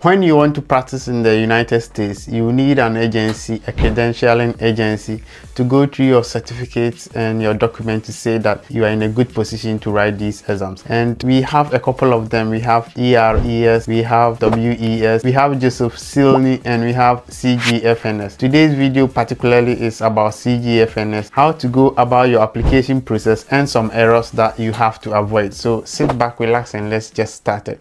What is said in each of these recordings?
When you want to practice in the United States, you need an agency, a credentialing agency, to go through your certificates and your document to say that you are in a good position to write these exams. And we have a couple of them. We have ERES, we have WES, we have Joseph Silney, and we have Cgfns. Today's video particularly is about Cgfns, how to go about your application process, and some errors that you have to avoid. So sit back, relax, and let's just start it.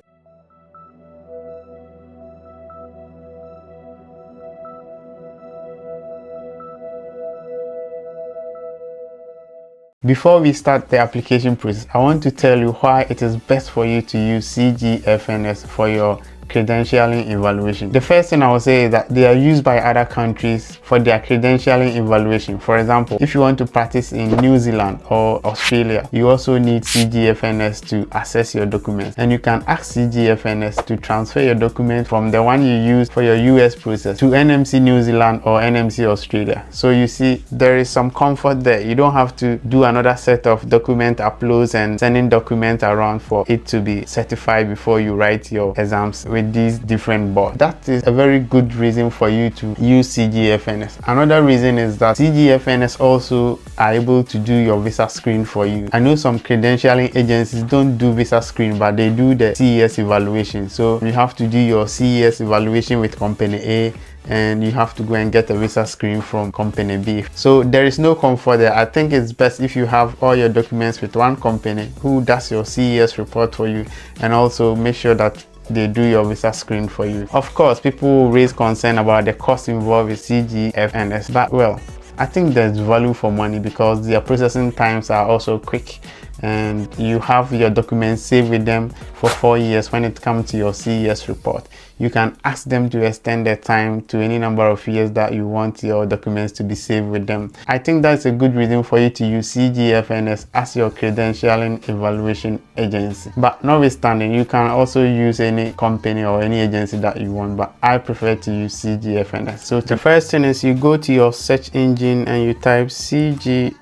Before we start the application process, I want to tell you why it is best for you to use Cgfns for your credentialing evaluation. The first thing I will say is that they are used by other countries for their credentialing evaluation. For example, if you want to practice in New Zealand or Australia, you also need Cgfns to assess your documents, and you can ask Cgfns to transfer your document from the one you use for your US process to NMC New Zealand or NMC Australia. So you see, there is some comfort there. You don't have to do another set of document uploads and sending documents around for it to be certified before you write your exams with these different boards. That is a very good reason for you to use Cgfns. Another reason is that Cgfns also are able to do your visa screen for you. I know some credentialing agencies don't do visa screen, but they do the CES evaluation. So you have to do your CES evaluation with company A, and you have to go and get a visa screen from company B. So there is no comfort there. I think it's best if you have all your documents with one company who does your CES report for you, and also make sure that they do your visa screen for you. Of course, people will raise concern about the cost involved with Cgfns, but well, I think there's value for money because their processing times are also quick, and you have your documents saved with them for 4 years. When it comes to your CES report, you can ask them to extend the time to any number of years that you want your documents to be saved with them. I think that's a good reason for you to use Cgfns as your credentialing evaluation agency. But notwithstanding, you can also use any company or any agency that you want, but I prefer to use Cgfns. So the first thing is you go to your search engine and you type Cgf.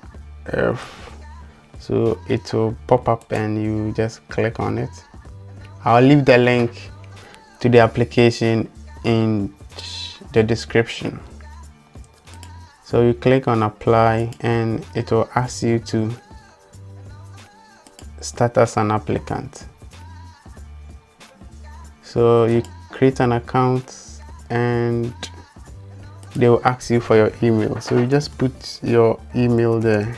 So it will pop up and you just click on it. I'll leave the link to the application in the description. So you click on apply and it will ask you to start as an applicant. So you create an account and they will ask you for your email. So you just put your email there.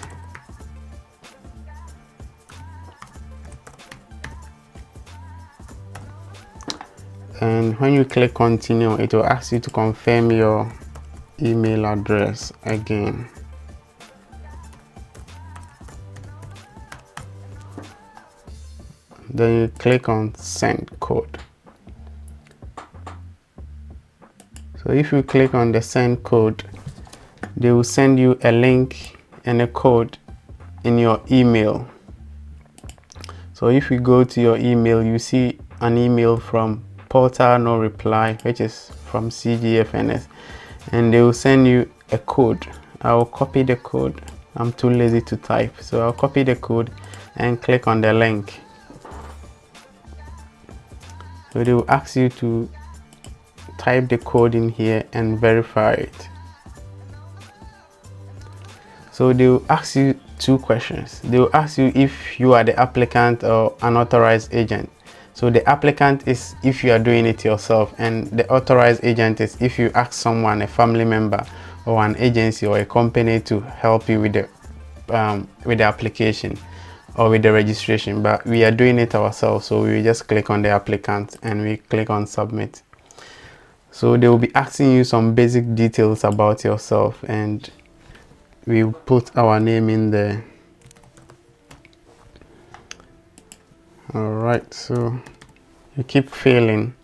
And when you click continue, it will ask you to confirm your email address again. Then you click on send code. So if you click on the send code, they will send you a link and a code in your email. So if you go to your email, you see an email from portal no reply, which is from Cgfns, and they will send you a code. I will copy the code. I'm too lazy to type, so I'll copy the code and click on the link. So they will ask you to type the code in here and verify it. So they will ask you two questions. They will ask you if you are the applicant or an authorized agent. So the applicant is if you are doing it yourself, and the authorized agent is if you ask someone, a family member or an agency or a company, to help you with the application or with the registration. But we are doing it ourselves, so we just click on the applicant and we click on submit. So they will be asking you some basic details about yourself, and we will put our name in there. Alright, so you keep filling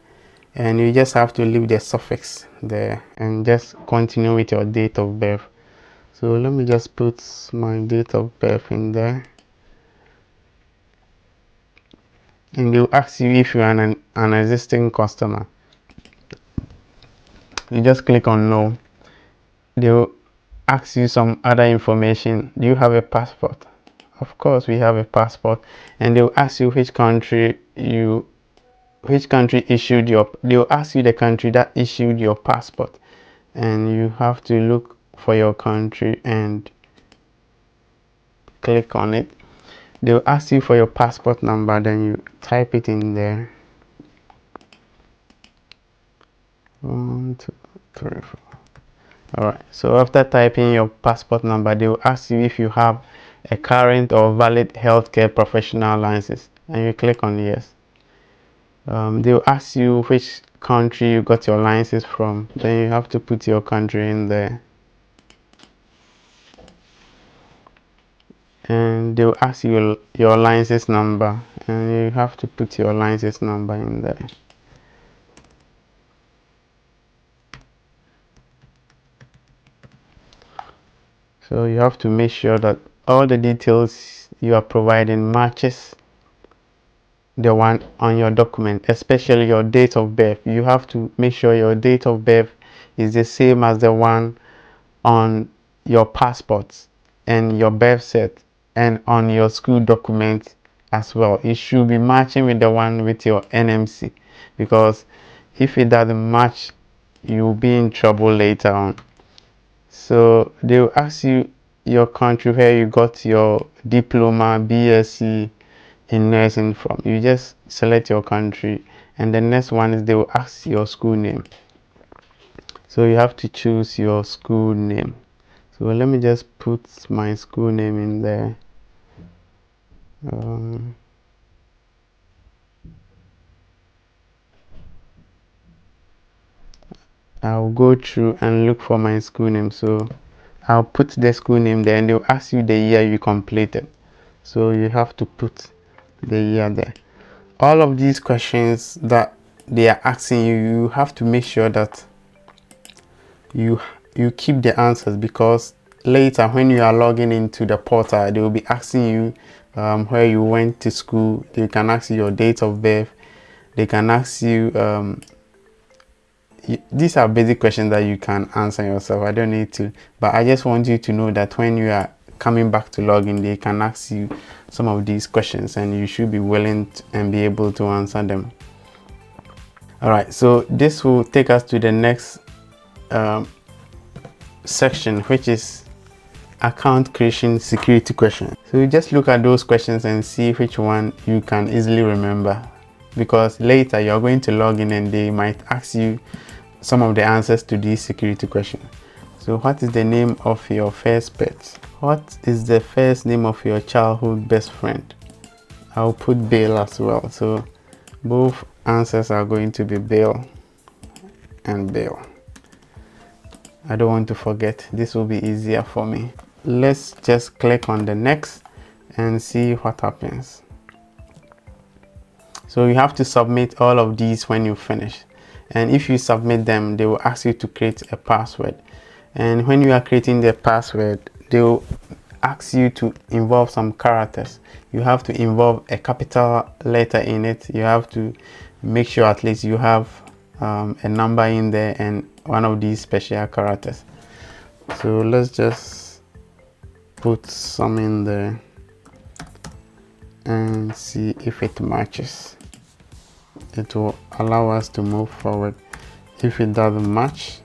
and you just have to leave the suffix there and just continue with your date of birth. So let me just put my date of birth in there, and they'll ask you if you are an existing customer. You just click on no. They'll ask you some other information. Do you have a passport? Of course we have a passport. And they'll ask you which country you which country issued your, they'll ask you the country that issued your passport, and you have to look for your country and click on it. They'll ask you for your passport number, then you type it in there. 1 2 3 4. All right, so after typing your passport number, they will ask you if you have a current or valid healthcare professional license, and you click on yes. They will ask you which country you got your license from, then you have to put your country in there, and they will ask you your license number, and you have to put your license number in there. So you have to make sure that all the details you are providing matches the one on your document, especially your date of birth. You have to make sure your date of birth is the same as the one on your passport and your birth cert and on your school document as well. It should be matching with the one with your NMC, because if it doesn't match, you'll be in trouble later on. So they'll ask you your country where you got your diploma, BSc in nursing from. You just select your country, and the next one is they will ask your school name. So you have to choose your school name. So let me just put my school name in there. I'll go through and look for my school name. So I'll put the school name there, and they'll ask you the year you completed. So you have to put the year there. All of these questions that they are asking you, you have to make sure that you keep the answers, because later when you are logging into the portal, they will be asking you where you went to school. They can ask you your date of birth. They can ask you these are basic questions that you can answer yourself. I don't need to, but I just want you to know that when you are coming back to login, they can ask you some of these questions, and you should be willing and be able to answer them. All right, so this will take us to the next section, which is account creation security questions. So you just look at those questions and see which one you can easily remember, because later you're going to log in and they might ask you some of the answers to these security questions. So what is the name of your first pet? What is the first name of your childhood best friend? I'll put Bill as well. So both answers are going to be Bill and Bill. I don't want to forget. This will be easier for me. Let's just click on the next and see what happens. So you have to submit all of these when you finish, and if you submit them, they will ask you to create a password. And when you are creating the password, they will ask you to involve some characters. You have to involve a capital letter in it. You have to make sure at least you have a number in there and one of these special characters. So let's just put some in there and see if it matches. It will allow us to move forward. If it doesn't match,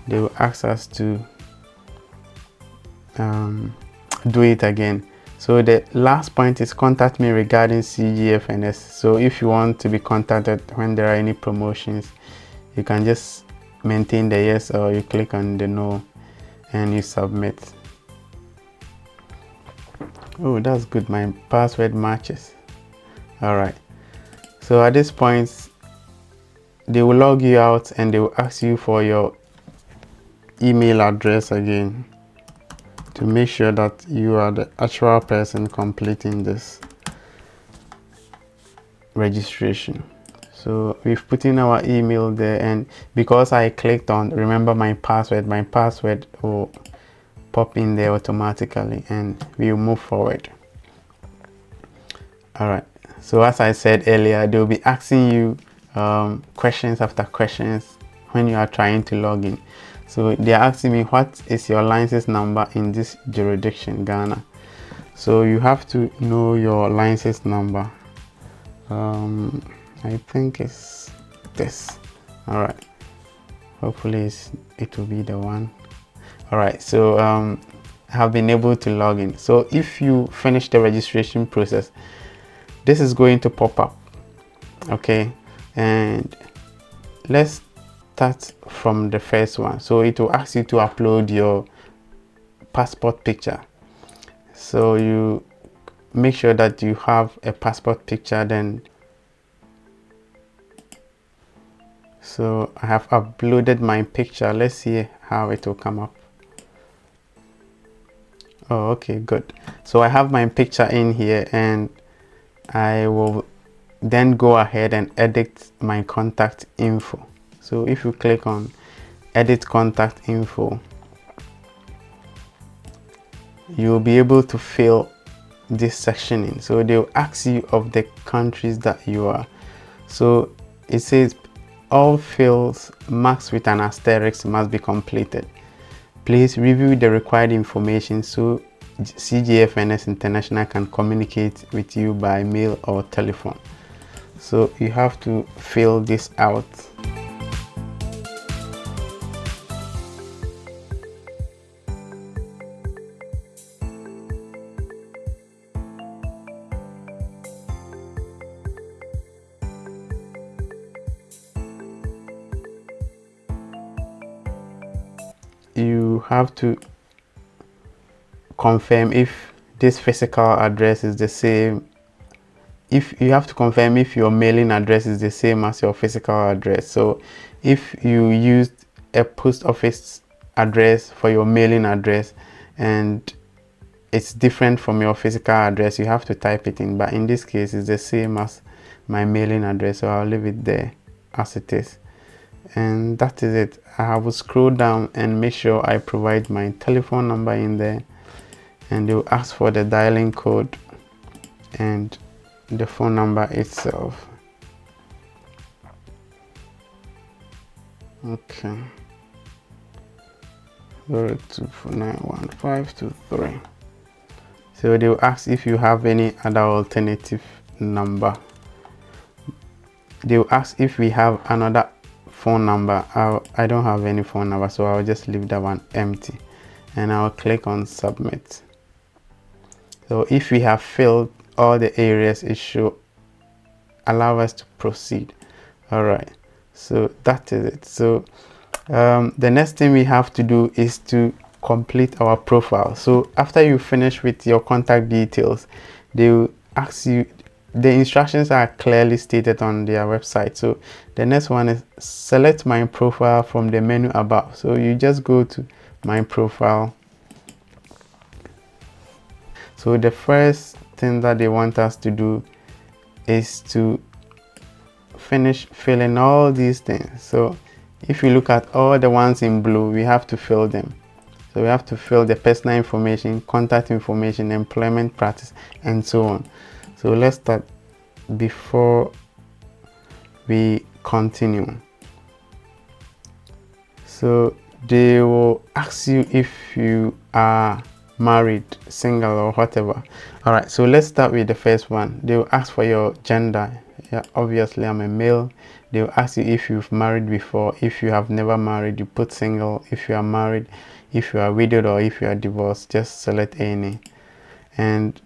they will ask us to do it again. So the last point is contact me regarding Cgfns. So if you want to be contacted when there are any promotions, you can just maintain the yes, or you click on the no and you submit. Oh, that's good, my password matches. All right, so at this point they will log you out and they will ask you for your email address again to make sure that you are the actual person completing this registration. So we've put in our email there, and because I clicked on remember my password will pop in there automatically and we will move forward. All right, so as I said earlier, they will be asking you questions after questions when you are trying to log in. So they are asking me, what is your license number in this jurisdiction, Ghana? So you have to know your license number. I think it's this. All right, hopefully it will be the one. All right, so I have been able to log in. So if you finish the registration process, this is going to pop up. Okay, and let's start from the first one. So it will ask you to upload your passport picture. So you make sure that you have a passport picture. Then so I have uploaded my picture. Let's see how it will come up. Oh, okay, good. So I have my picture in here, and I will then go ahead and edit my contact info. So if you click on edit contact info, you'll be able to fill this section in. So they'll ask you of the countries that you are. So it says all fields marked with an asterisk must be completed. Please review the required information so Cgfns International can communicate with you by mail or telephone. So you have to fill this out. You have to confirm if this physical address is the same. If you have to confirm if your mailing address is the same as your physical address. So if you used a post office address for your mailing address and it's different from your physical address, you have to type it in. But in this case, it's the same as my mailing address, so I'll leave it there as it is. And that is it. I will scroll down and make sure I provide my telephone number in there, and they'll ask for the dialing code and the phone number itself. Okay, 02491523. So they'll ask if you have any other alternative number. They'll ask if we have another phone number. I don't have any phone number, so I'll just leave that one empty, and I'll click on submit. So if we have filled all the areas, it should allow us to proceed. All right, so that is it. So the next thing we have to do is to complete our profile. So after you finish with your contact details, they will ask you, the instructions are clearly stated on their website. So the next one is select my profile from the menu above. So you just go to my profile. So the first thing that they want us to do is to finish filling all these things. So if you look at all the ones in blue, we have to fill them. So we have to fill the personal information, contact information, employment practice, and so on. So let's start before we continue. So they will ask you if you are married, single, or whatever. All right, so let's start with the first one. They will ask for your gender. Yeah, obviously I'm a male. They will ask you if you've married before. If you have never married, you put single. If you are married, if you are widowed, or if you are divorced, just select any. And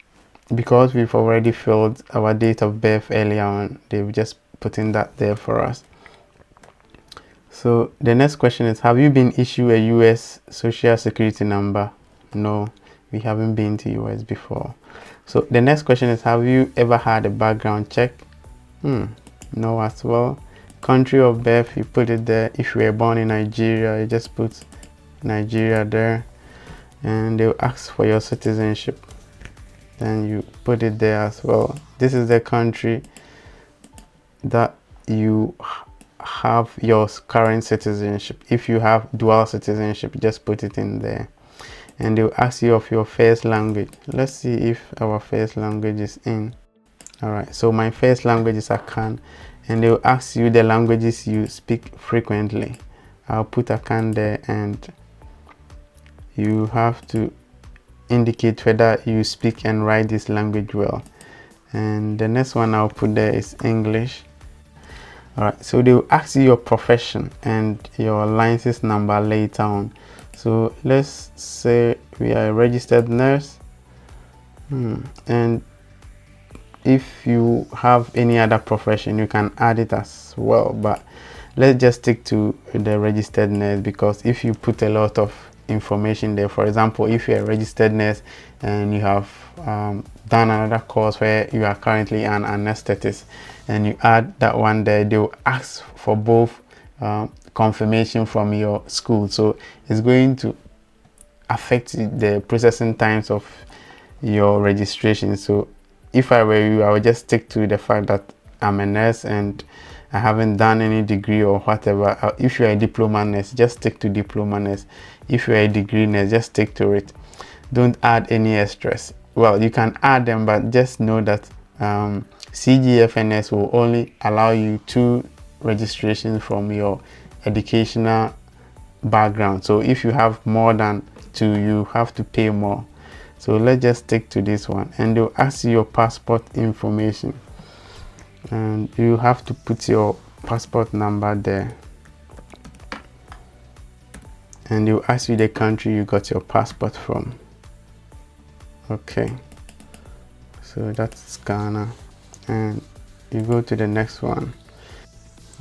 because we've already filled our date of birth earlier on, they've just put in that there for us. So the next question is, have you been issued a US social security number? No, we haven't been to US before. So the next question is, have you ever had a background check? No as well. Country of birth, you put it there. If you were born in Nigeria, you just put Nigeria there, and they'll ask for your citizenship, then you put it there as well. This is the country that you have your current citizenship. If you have dual citizenship, just put it in there, and they'll ask you of your first language. Let's see if our first language is in. All right, so my first language is Akan, and they'll ask you the languages you speak frequently. I'll put Akan there, and you have to indicate whether you speak and write this language well. And the next one I'll put there is English. All right, so they will ask you your profession and your license number later on. So let's say we are a registered nurse, and if you have any other profession you can add it as well, but let's just stick to the registered nurse, because if you put a lot of information there, for example, if you're a registered nurse and you have done another course where you are currently an anesthetist and you add that one there, they will ask for both confirmation from your school, so it's going to affect the processing times of your registration. So if I were you, I would just stick to the fact that I'm a nurse and I haven't done any degree or whatever. If you're a diploma nurse, just stick to diploma nurse. If you're a degree nurse, just stick to it. Don't add any extras. Well, you can add them, but just know that Cgfns will only allow you 2 registrations from your educational background. So if you have more than 2, you have to pay more. So let's just stick to this one, and they'll ask you your passport information, and you have to put your passport number there, and they'll ask you the country you got your passport from. Okay, so that's Ghana, and you go to the next one.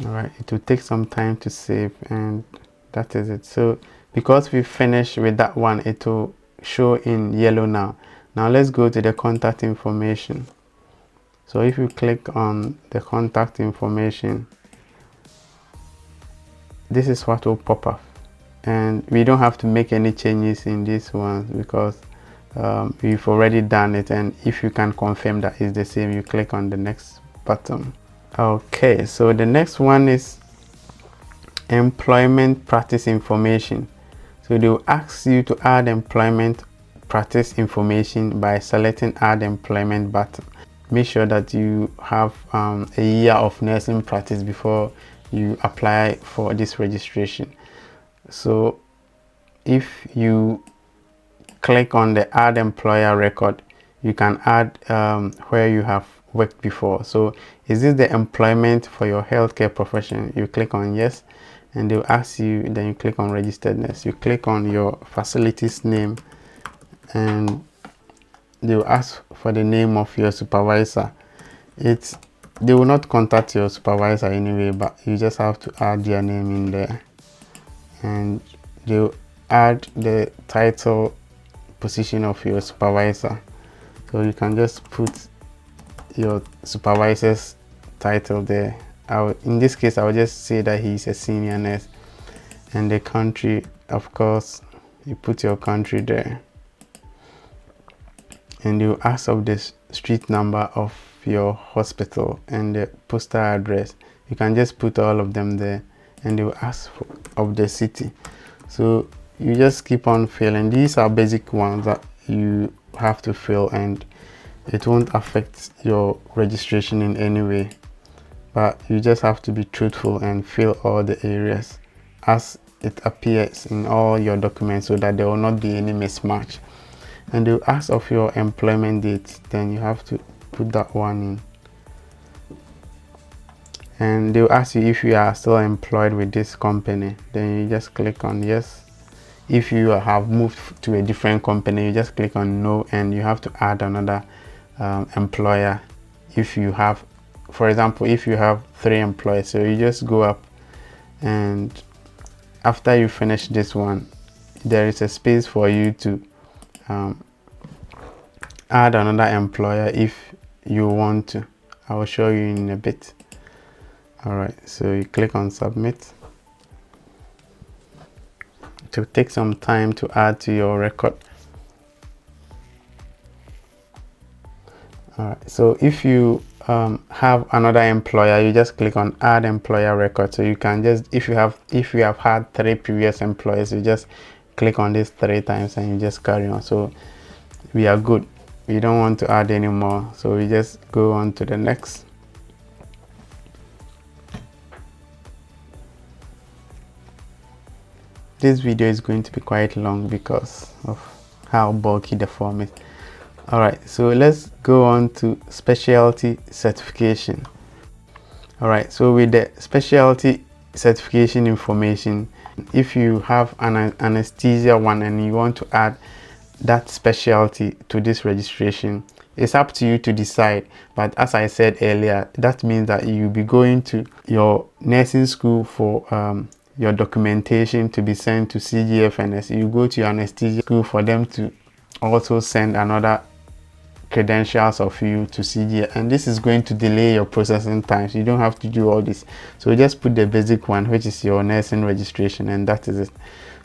All right, it will take some time to save, and that is it. So because we finished with that one, it will show in yellow now. Now let's go to the contact information. So if you click on the contact information, this is what will pop up, and we don't have to make any changes in this one because we've already done it. And if you can confirm that it's the same, you click on the next button. Okay, so the next one is employment practice information. So they will ask you to add employment practice information by selecting add employment button. Make sure that you have a year of nursing practice before you apply for this registration. So if you click on the add employer record, you can add where you have worked before. So is this the employment for your healthcare profession? You click on yes, and they'll ask you, then you click on registered nurse. You click on your facility's name, and they'll ask for the name of your supervisor. They will not contact your supervisor anyway, but you just have to add their name in there, and they'll add the title, position of your supervisor. So you can just put your supervisor's title there. In this case, I will just say that he's a senior nurse, and the country, of course, you put your country there, and you ask of the street number of your hospital and the postal address. You can just put all of them there, and they will ask of the city. So you just keep on filling. These are basic ones that you have to fill, and it won't affect your registration in any way, but you just have to be truthful and fill all the areas as it appears in all your documents, so that there will not be any mismatch. And they'll ask of your employment date, then you have to put that one in, and they'll ask you if you are still employed with this company, then you just click on yes. If you have moved to a different company, you just click on no, and you have to add another employer. If you have, for example, if you have 3 employees, so you just go up, and after you finish this one, there is a space for you to add another employer if you want to. I will show you in a bit. All right, so you click on submit. It will take some time to add to your record. All right, so if you have another employer, you just click on add employer record. So you can just, if you have had 3 previous employees, you just click on this 3 times and you just carry on. So we are good. We don't want to add anymore, so we just go on to the next. This video is going to be quite long because of how bulky the form is. All right, so let's go on to specialty certification. All right, so with the specialty certification information, if you have an anesthesia one and you want to add that specialty to this registration, it's up to you to decide. But as I said earlier, that means that you'll be going to your nursing school for your documentation to be sent to Cgfns. You go to your anesthesia school for them to also send another credentials of you to CG, and this is going to delay your processing times. You don't have to do all this, so just put the basic one, which is your nursing registration, and that is it.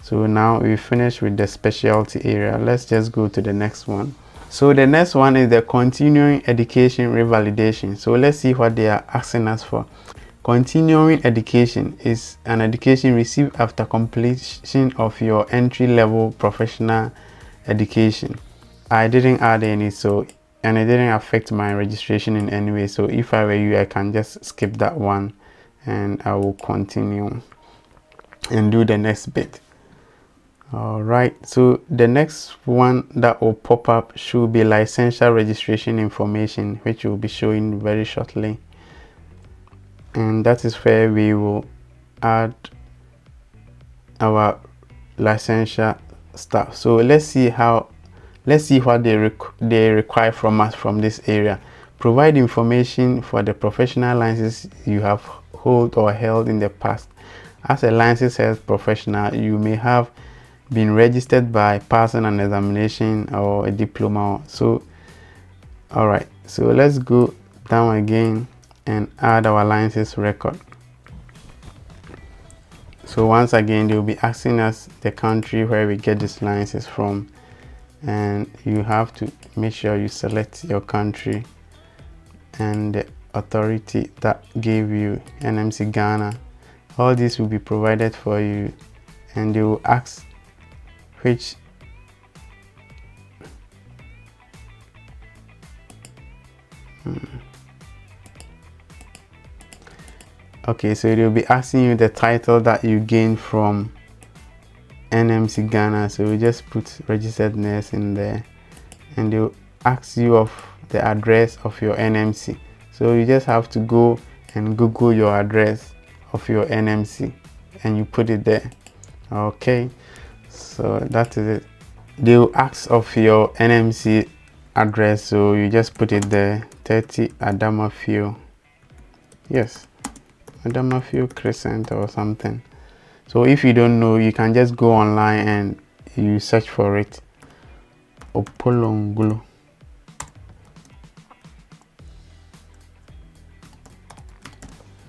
So now we finished with the specialty area. Let's just go to the next one. So the next one is the continuing education revalidation. So let's see what they are asking us for. Continuing education is an education received after completion of your entry-level professional education. I didn't add any, and it didn't affect my registration in any way. So if I were you, I can just skip that one and I will continue and do the next bit. All right, so the next one that will pop up should be licensure registration information, which will be showing very shortly. And that is where we will add our licensure stuff. So let's see what they require from us from this area. Provide information for the professional licenses you have hold or held in the past. As a licensed health professional, you may have been registered by passing an examination or a diploma. So all right, so let's go down again and add our license record. So once again, they will be asking us the country where we get this license from, and you have to make sure you select your country and the authority that gave you, NMC Ghana. All this will be provided for you, and they will ask which okay, so they'll be asking you the title that you gained from NMC Ghana. So we just put registered nurse in there, and they'll ask you of the address of your NMC. So you just have to go and Google your address of your NMC and you put it there. Okay, so that is it. They'll ask of your NMC address, so you just put it there, 30 Adama Field. Yes, Adama Field Crescent or something. So if you don't know, you can just go online and you search for it. Opolongulo.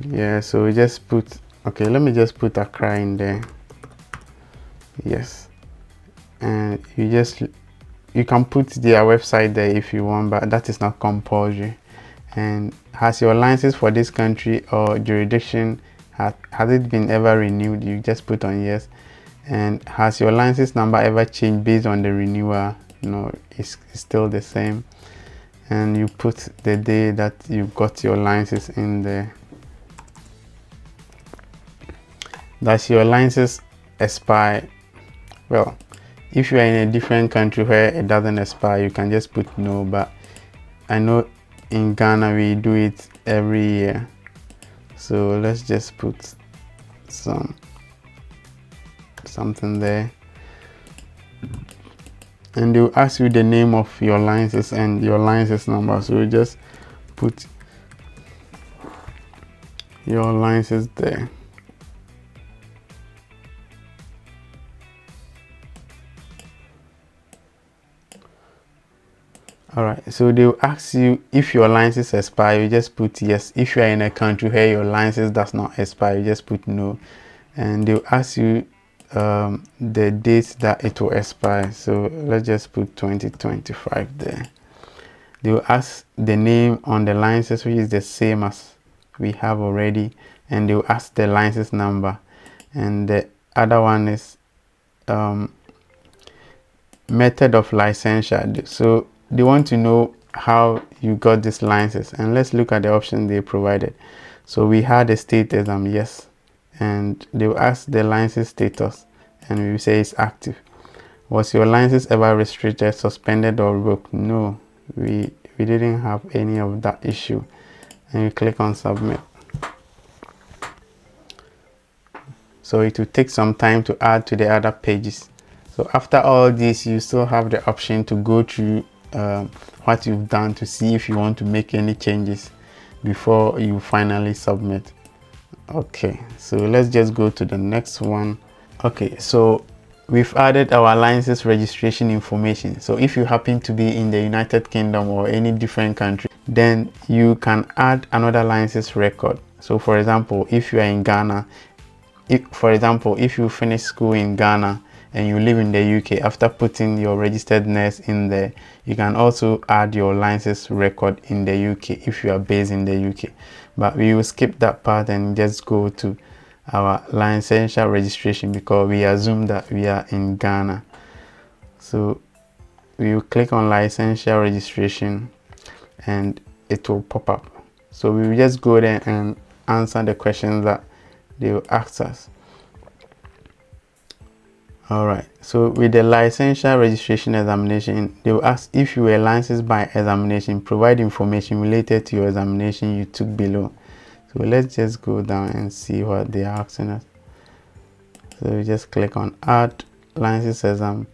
Yeah, so we just put, okay, let me just put Accra in there. Yes, and you can put their website there if you want, but that is not compulsory. And has your license for this country or jurisdiction, has it been ever renewed? You just put on yes. And has your license number ever changed based on the renewal? No, it's still the same. And you put the day that you got your license in there. Does your license expire? Well, if you are in a different country where it doesn't expire, you can just put no, but I know in Ghana we do it every year, so let's just put something there. And they'll ask you the name of your license and your license number, so you just put your license there. Alright, so they'll ask you if your license expires, you just put yes. If you are in a country where your license does not expire, you just put no. And they'll ask you the date that it will expire, so let's just put 2025 there. They'll ask the name on the license, which is the same as we have already, and they'll ask the license number. And the other one is method of licensure. So they want to know how you got this license, and let's look at the options they provided. So we had a state exam, yes, and they will ask the license status, and we say it's active. Was your license ever restricted, suspended, or revoked? No, we didn't have any of that issue. And you click on submit. so it will take some time to add to the other pages. So after all this, you still have the option to go through what you've done to see if you want to make any changes before you finally submit. Okay, so let's just go to the next one. Okay, so we've added our license registration information. So if you happen to be in the United Kingdom or any different country, then you can add another license record. So for example, if you are in Ghana, if you finish school in Ghana and you live in the UK, after putting your registered nurse in there, you can also add your license record in the UK if you are based in the UK. But we will skip that part and just go to our licensure registration because we assume that we are in Ghana. So we will click on licensure registration and it will pop up. So we will just go there and answer the questions that they will ask us. All right, so with the licensure registration examination, they will ask if you were licensed by examination, provide information related to your examination you took below. So let's just go down and see what they are asking us. So we just click on add license exam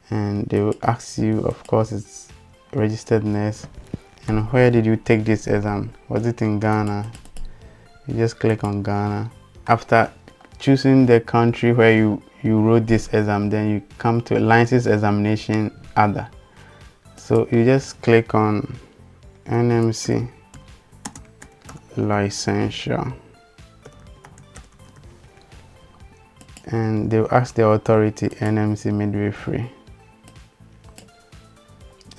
and they will ask you, of course, it's registered nurse, and where did you take this exam? Was it in Ghana? You just click on Ghana. After choosing the country where you wrote this exam, then you come to license examination other. So you just click on NMC licensure and they'll ask the authority NMC midwifery,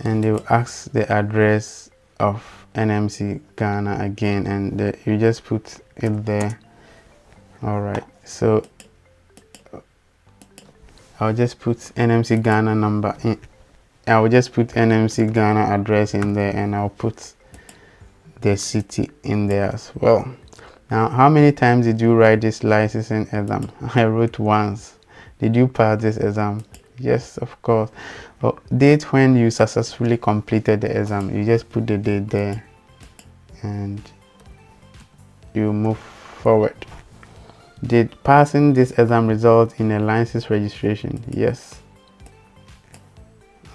and they'll ask the address of NMC Ghana again, and you just put it there. All right, so I'll just put NMC Ghana number in. I'll just put NMC Ghana address in there, and I'll put the city in there as well. Now, how many times did you write this licensing exam? I wrote once. Did you pass this exam? Yes, of course. Well, date when you successfully completed the exam, you just put the date there and you move forward. Did passing this exam result in a license registration? Yes.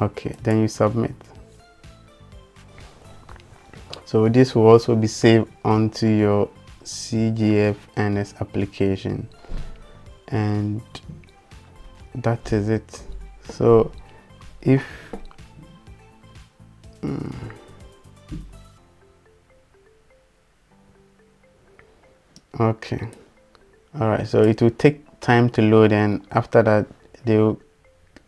Okay, then you submit. So this will also be saved onto your Cgfns application, and that is it. So if okay, all right, so it will take time to load, and after that the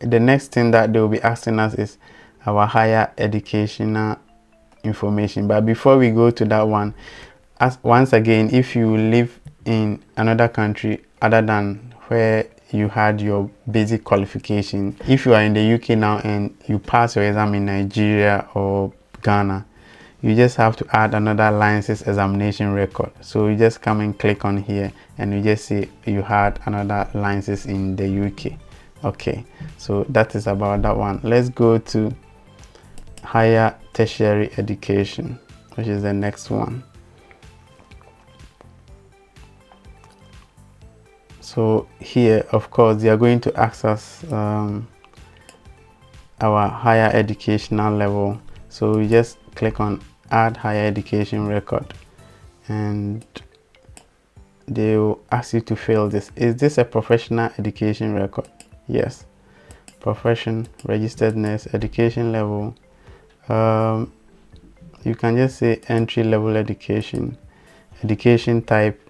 next thing that they will be asking us is our higher educational information. But before we go to that one, once again, if you live in another country other than where you had your basic qualification, if you are in the UK now and you pass your exam in Nigeria or Ghana, you just have to add another license examination record. So you just come and click on here and you just see you had another license in the UK. Okay, so that is about that one. Let's go to higher tertiary education, which is the next one. So here, of course, they are going to ask us our higher educational level. So you just click on add higher education record and they will ask you to fill this. Is this a professional education record? Yes. Profession, registered nurse, education level. You can just say entry level education, education type.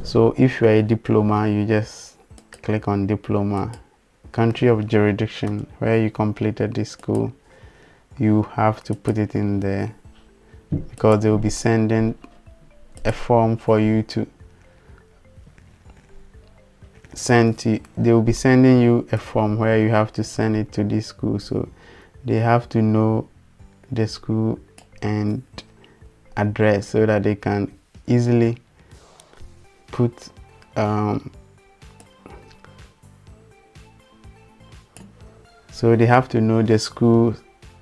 So if you are a diploma, you just click on diploma. Country of jurisdiction, where you completed this school, you have to put it in there because they will be sending a form for you to send to. They will be sending you a form where you have to send it to this school, so they have to know the school and address so that they can easily put so they have to know the school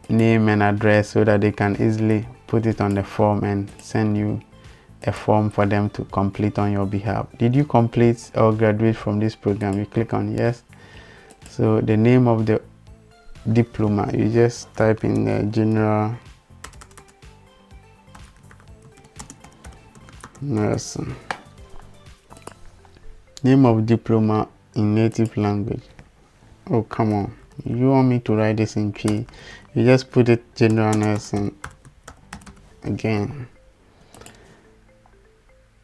name and address so that they can easily put it on the form and send you a form for them to complete on your behalf. Did you complete or graduate from this program? You click on yes. So the name of the diploma, you just type in the general nursing. Name of diploma in native language. Oh, come on, you want me to write this in P? You just put it general nursing again.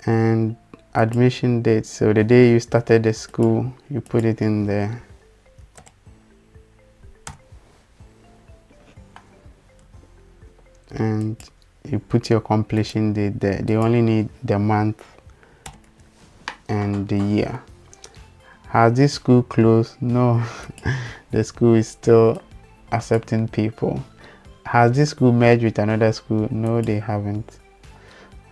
And admission date, so the day you started the school, you put it in there. And you put your completion date there. They only need the month and the year. Has this school closed? No. The school is still accepting people. Has this school merged with another school? No, they haven't.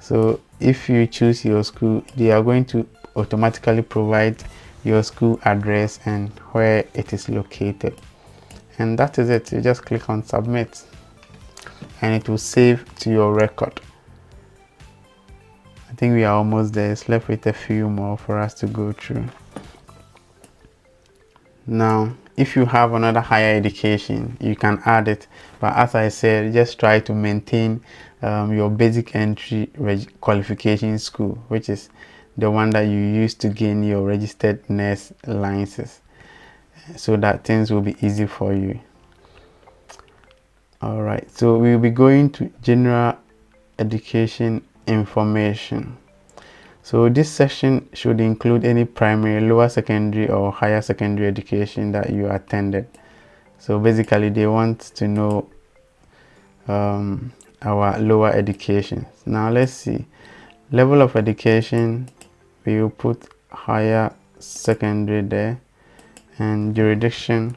So if you choose your school, they are going to automatically provide your school address and where it is located. And that is it. You just click on submit and it will save to your record. I think we are almost there. It's left with a few more for us to go through. Now, if you have another higher education, you can add it. But as I said, just try to maintain your basic entry qualification school, which is the one that you use to gain your registered nurse license, so that things will be easy for you. All right, so we'll be going to general education information. So this session should include any primary, lower secondary or higher secondary education that you attended. So basically they want to know our lower education. Now let's see. Level of education, we will put higher secondary there, and jurisdiction,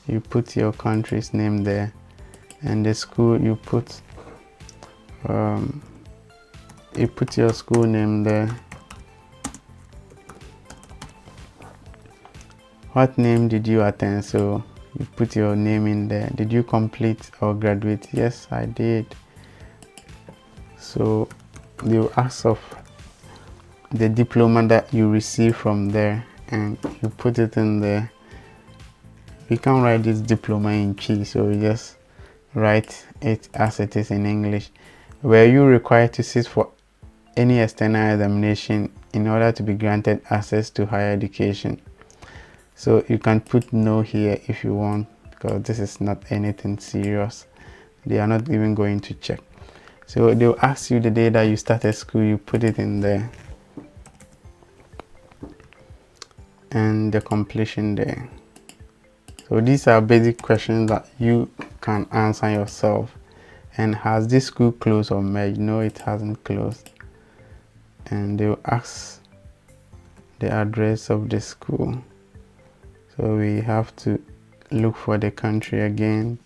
you put your country's name there, and the school you put your school name there. What name did you attend? So you put your name in there. Did you complete or graduate? Yes, I did. So they will ask of the diploma that you received from there, and you put it in there. We can write this diploma in P, so we just write it as it is in English. Were you required to sit for any external examination in order to be granted access to higher education? So you can put no here if you want, because this is not anything serious. They are not even going to check. So they'll ask you the day that you started school, you put it in there, and the completion there. So these are basic questions that you can answer yourself. And has this school closed or merged? No, it hasn't closed. And they'll ask the address of the school. So we have to look for the country again.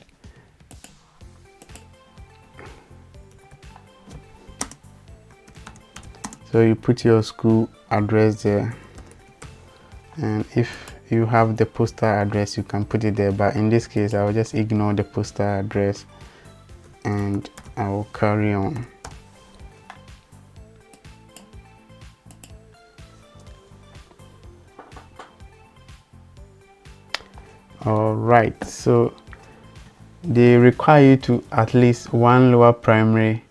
So you put your school address there, and if you have the postal address, you can put it there, but in this case I will just ignore the postal address and I will carry on. All right, so they require you to at least one lower primary,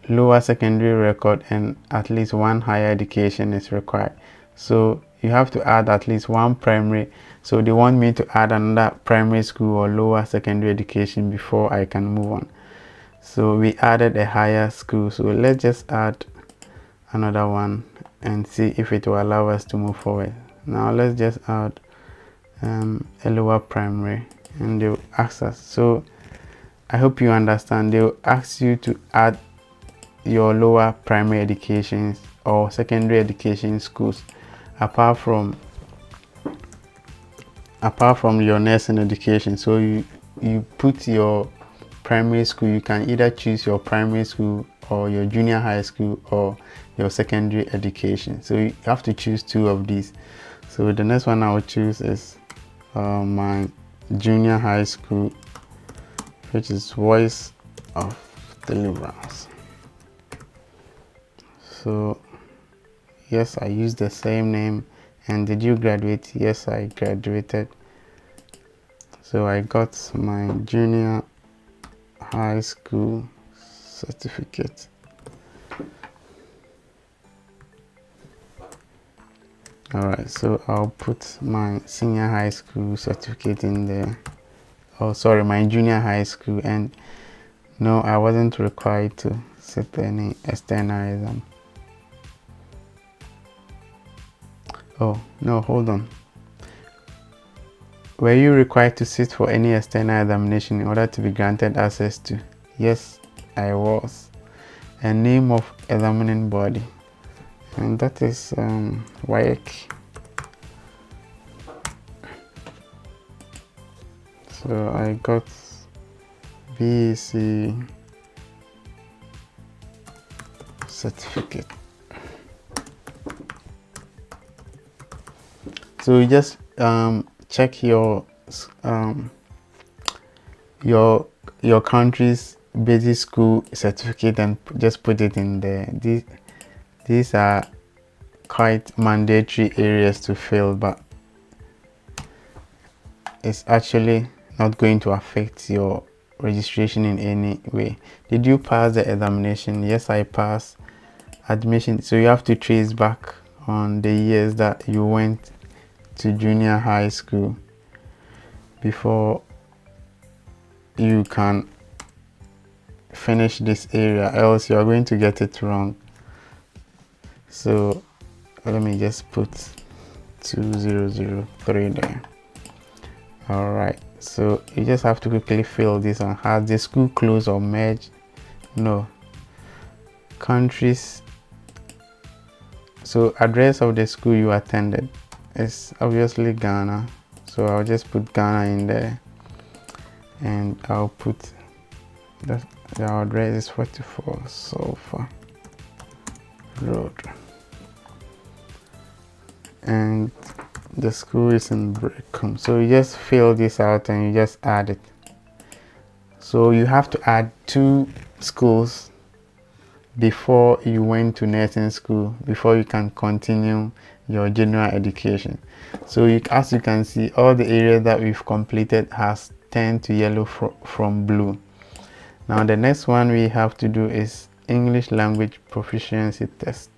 lower secondary record, and at least one higher education is required. So you have to add at least one primary. So they want me to add another primary school or lower secondary education before I can move on. So we added a higher school, so let's just add another one and see if it will allow us to move forward. Now let's just add a lower primary, and they'll ask us. So I hope you understand. They'll ask you to add your lower primary education or secondary education schools apart from your nursing education. So you put your primary school. You can either choose your primary school or your junior high school or your secondary education. So you have to choose two of these. So the next one I will choose is my junior high school, which is Voice of Deliverance. So yes, I used the same name. And did you graduate? Yes, I graduated. So I got my junior high school certificate. Alright, so I'll put my senior high school certificate in there. Oh, sorry, my junior high school. And no, I wasn't required to sit any external exam. Oh, no, hold on. Were you required to sit for any external examination in order to be granted access to? Yes, I was. A name of examining body. And that is WAEC. So I got BEC certificate. So you just check your country's basic school certificate and just put it in there. These are quite mandatory areas to fill, but it's actually not going to affect your registration in any way. Did you pass the examination? Yes, I passed. Admission, so you have to trace back on the years that you went to junior high school before you can finish this area, else you are going to get it wrong. So let me just put 2003 there. All right, so you just have to quickly fill this one. Has the school closed or merged? No. Countries. So address of the school you attended is obviously Ghana, so I'll just put Ghana in there, and I'll put the address is 44 Sulphur Road, and the school is in Brecon. So you just fill this out and you just add it. So you have to add 2 schools before you went to nursing school, before you can continue your general education. So as you can see, all the areas that we've completed has turned to yellow from blue. Now the next one we have to do is English language proficiency test.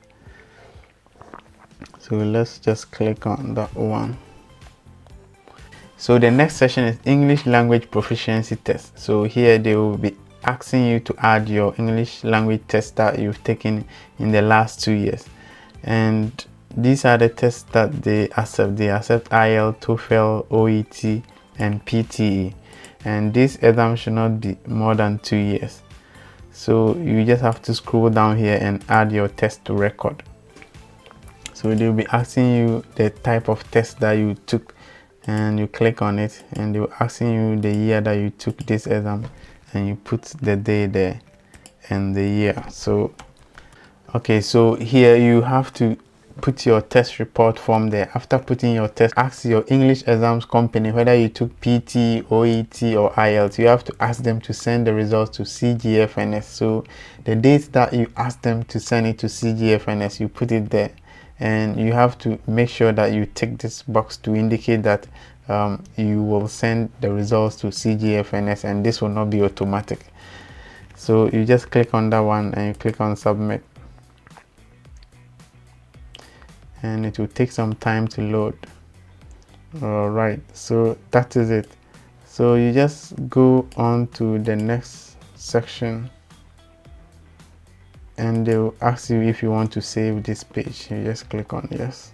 So let's just click on that one. So the next session is English language proficiency test. So here they will be asking you to add your English language test that you've taken in the last 2 years, and these are the tests that they accept. They accept IELTS, TOEFL, OET, and PTE, and this exam should not be more than 2 years. So you just have to scroll down here and add your test to record. So they'll be asking you the type of test that you took, and you click on it, and they'll asking you the year that you took this exam, and you put the day there and the year. So okay, so here you have to put your test report form there. After putting your test, ask your English exams company whether you took PT, OET, or IELTS. You have to ask them to send the results to Cgfns. So the date that you ask them to send it to Cgfns, you put it there, and you have to make sure that you tick this box to indicate that you will send the results to Cgfns, and this will not be automatic. So you just click on that one and you click on submit, and it will take some time to load. All right, so that is it. So you just go on to the next section, and they will ask you if you want to save this page. You just click on yes.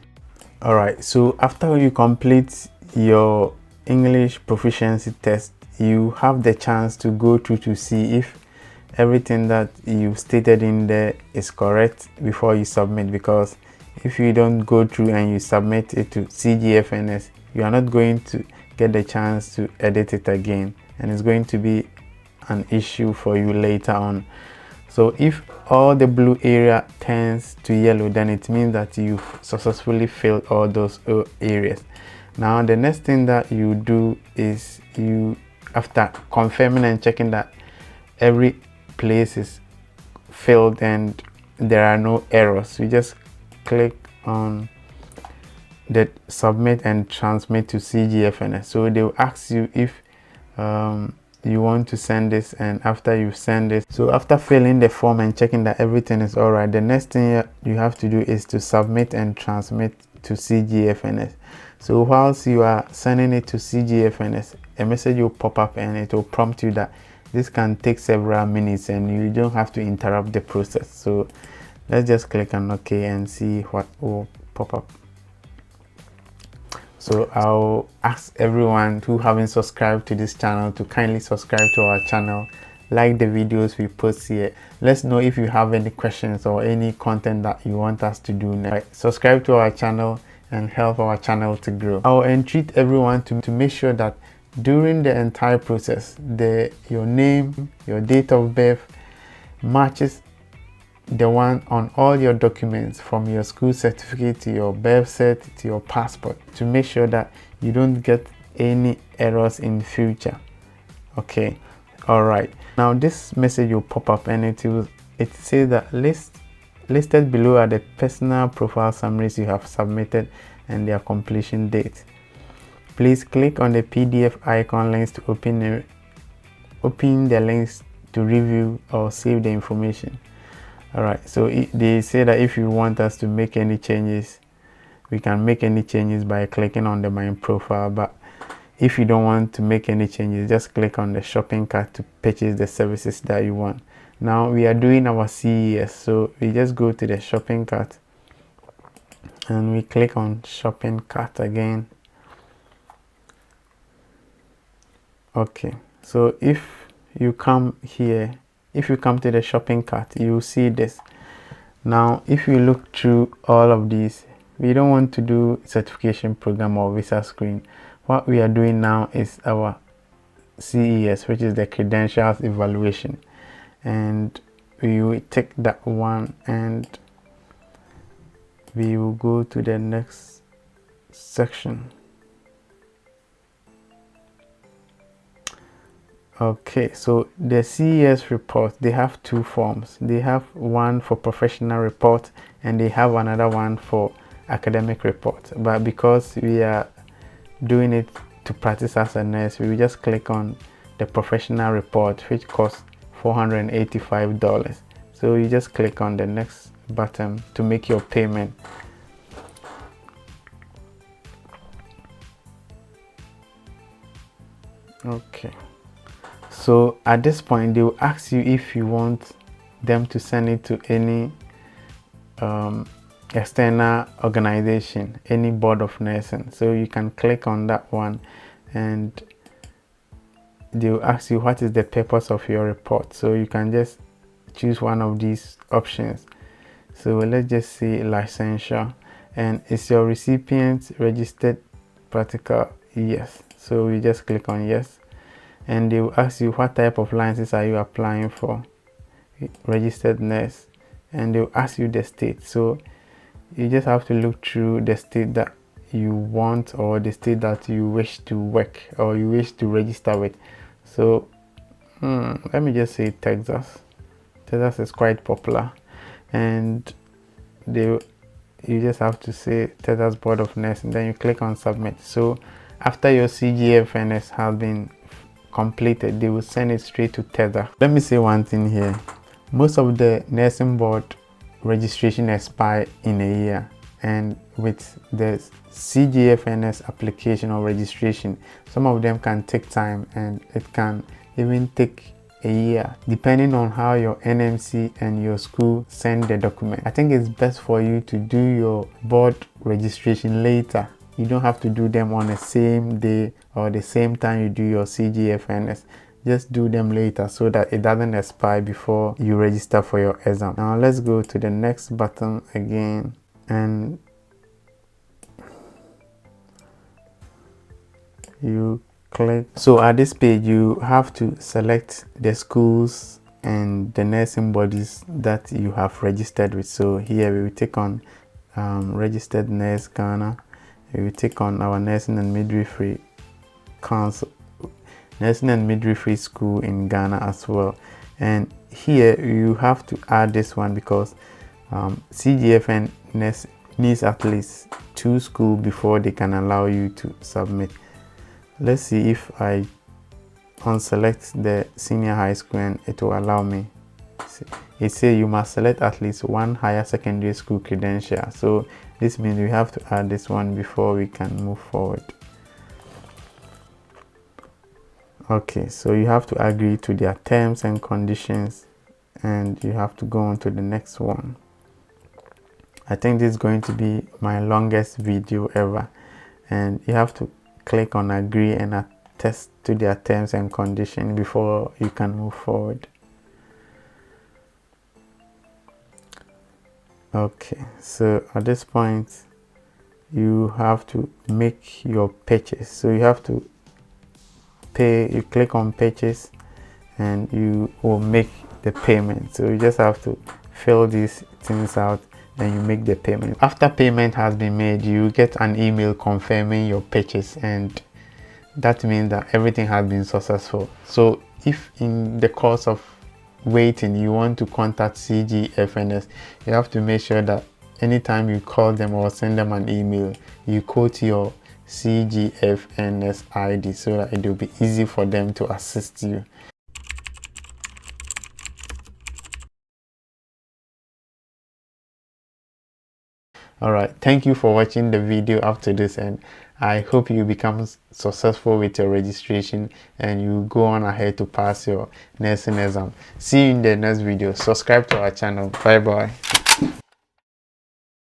All right, so after you complete your English proficiency test, you have the chance to go through to see if everything that you stated in there is correct before you submit, because if you don't go through and you submit it to Cgfns, you are not going to get the chance to edit it again, and it's going to be an issue for you later on. So if all the blue area turns to yellow, then it means that you've successfully filled all those areas. Now the next thing that you do is, you, after confirming and checking that every place is filled and there are no errors, you just click on the submit and transmit to Cgfns. So they will ask you if you want to send this, and after you send it, so after filling the form and checking that everything is all right, the next thing you have to do is to submit and transmit to Cgfns. So whilst you are sending it to Cgfns, a message will pop up and it will prompt you that this can take several minutes and you don't have to interrupt the process. So let's just click on OK and see what will pop up. So I'll ask everyone who haven't subscribed to this channel to kindly subscribe to our channel, like the videos we post here. Let's know if you have any questions or any content that you want us to do next. Subscribe to our channel and help our channel to grow. I'll entreat everyone to make sure that during the entire process, your name, your date of birth matches the one on all your documents, from your school certificate to your birth cert to your passport, to make sure that you don't get any errors in future. Okay, all right, now this message will pop up and it says that listed below are the personal profile summaries you have submitted and their completion date. Please click on the PDF icon links to open the links to review or save the information. All right, so they say that if you want us to make any changes, we can make any changes by clicking on the My Profile. But if you don't want to make any changes, just click on the shopping cart to purchase the services that you want. Now we are doing our CES, so we just go to the shopping cart and we click on shopping cart again. Okay, so if you come here, if you come to the shopping cart, you will see this. Now if you look through all of these, we don't want to do certification program or visa screen. What we are doing now is our CES, which is the credentials evaluation, and we will take that one and we will go to the next section. Okay, so the CES report, they have two forms. They have one for professional report and they have another one for academic report. But because we are doing it to practice as a nurse, we will just click on the professional report, which costs $485. So you just click on the next button to make your payment. Okay, so at this point they will ask you if you want them to send it to any external organization, any board of nursing. So you can click on that one and they will ask you what is the purpose of your report. So you can just choose one of these options. So let's just say licensure, and is your recipient registered practical? Yes. So we just click on yes, and they will ask you what type of license are you applying for. Registered nurse, and they will ask you the state. So you just have to look through the state that you want, or the state that you wish to work or you wish to register with. So let me just say Texas. Texas is quite popular, and you just have to say Texas Board of Nursing, then you click on submit. So after your Cgfns has been completed, they will send it straight to Texas. Let me say one thing here. Most of the nursing board registration expire in a year, and with the Cgfns application or registration, some of them can take time, and it can even take a year depending on how your NMC and your school send the document. I think it's best for you to do your board registration later. You don't have to do them on the same day or the same time you do your Cgfns. Just do them later so that it doesn't expire before you register for your exam. Now let's go to the next button again, and you click. So at this page you have to select the schools and the nursing bodies that you have registered with. So here we will take on registered nurse Ghana. We will take on our nursing and midwifery council, nursing and midwifery school in Ghana as well. And here you have to add this one because Cgfns needs at least 2 schools before they can allow you to submit. Let's see if I unselect the senior high school and it will allow me. It says you must select at least 1 higher secondary school credential, so this means we have to add this one before we can move forward. Okay, so you have to agree to their terms and conditions and you have to go on to the next one. I think this is going to be my longest video ever, and you have to click on agree and attest to their terms and conditions before you can move forward. Okay, so at this point you have to make your purchase, so you have to pay. You click on purchase and you will make the payment, so you just have to fill these things out and you make the payment. After payment has been made, you get an email confirming your purchase, and that means that everything has been successful. So if in the course of waiting you want to contact Cgfns, you have to make sure that anytime you call them or send them an email, you quote your Cgfns ID so that it will be easy for them to assist you. Alright, thank you for watching the video up to this end. I hope you become successful with your registration and you go on ahead to pass your nursing exam. See you in the next video. Subscribe to our channel. Bye bye.